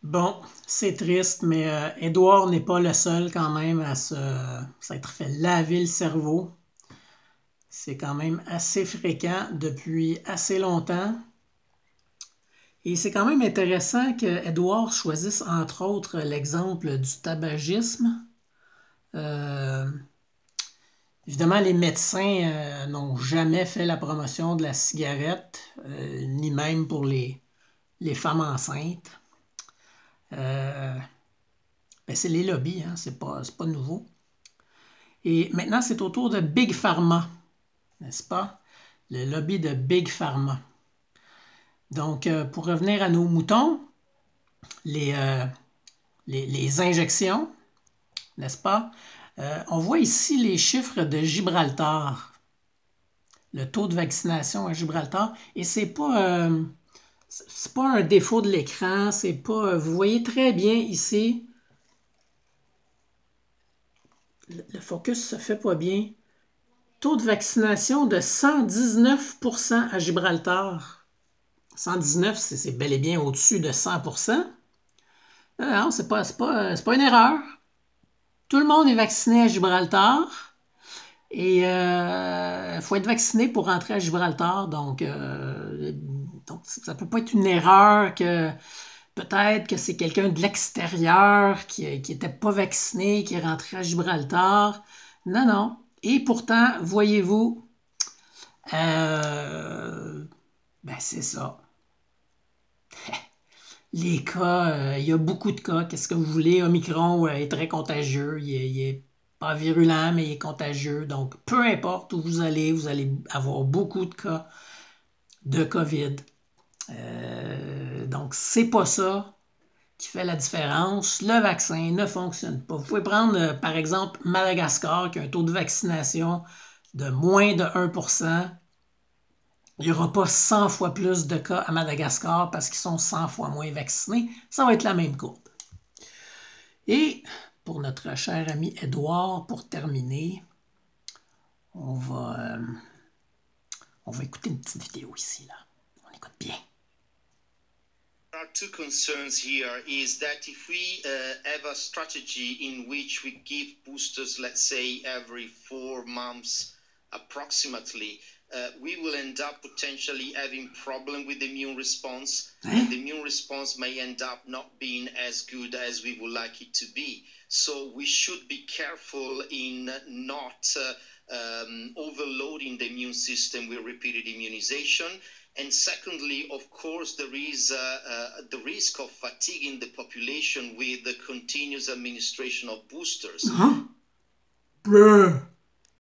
Bon, c'est triste, mais Édouard n'est pas le seul quand même à s'être fait laver le cerveau. C'est quand même assez fréquent depuis assez longtemps. Et c'est quand même intéressant que Édouard choisisse entre autres l'exemple du tabagisme. Euh, Évidemment, les médecins n'ont jamais fait la promotion de la cigarette, ni même pour les femmes enceintes. Euh, ben, c'est les lobbies, hein, c'est pas nouveau. Et maintenant, c'est au tour de Big Pharma, n'est-ce pas? Le lobby de Big Pharma. Donc, pour revenir à nos moutons, les, euh, les injections, n'est-ce pas? On voit ici les chiffres de Gibraltar, le taux de vaccination à Gibraltar, et c'est pas un défaut de l'écran, c'est pas, vous voyez très bien ici, le focus se fait pas bien. Taux de vaccination de 119% à Gibraltar. 119, c'est bel et bien au-dessus de 100%. Non, c'est pas une erreur. Tout le monde est vacciné à Gibraltar. Et il faut être vacciné pour rentrer à Gibraltar. Donc ça peut pas être une erreur que peut-être que c'est quelqu'un de l'extérieur qui n'était pas vacciné, qui est rentré à Gibraltar. Non, non. Et pourtant, voyez-vous, ben c'est ça. Les cas, il y a beaucoup de cas. Qu'est-ce que vous voulez? Omicron est très contagieux. Il est pas virulent, mais il est contagieux. Donc, peu importe où vous allez avoir beaucoup de cas de COVID. Donc, c'est pas ça qui fait la différence. Le vaccin ne fonctionne pas. Vous pouvez prendre, par exemple, Madagascar, qui a un taux de vaccination de moins de 1%. Il n'y aura pas 100 fois plus de cas à Madagascar parce qu'ils sont 100 fois moins vaccinés. Ça va être la même courbe. Et pour notre cher ami Edouard, pour terminer, on va, euh, on va écouter une petite vidéo ici. Là. On écoute bien. There are two concerns here is that if we have a strategy in which we give boosters, let's say, every 4 months approximately, we will end up potentially having problem with the immune response, and the immune response may end up not being as good as we would like it to be. So we should be careful in not overloading the immune system with repeated immunization. And secondly, of course, there is the risk of fatiguing the population with the continuous administration of boosters. Huh?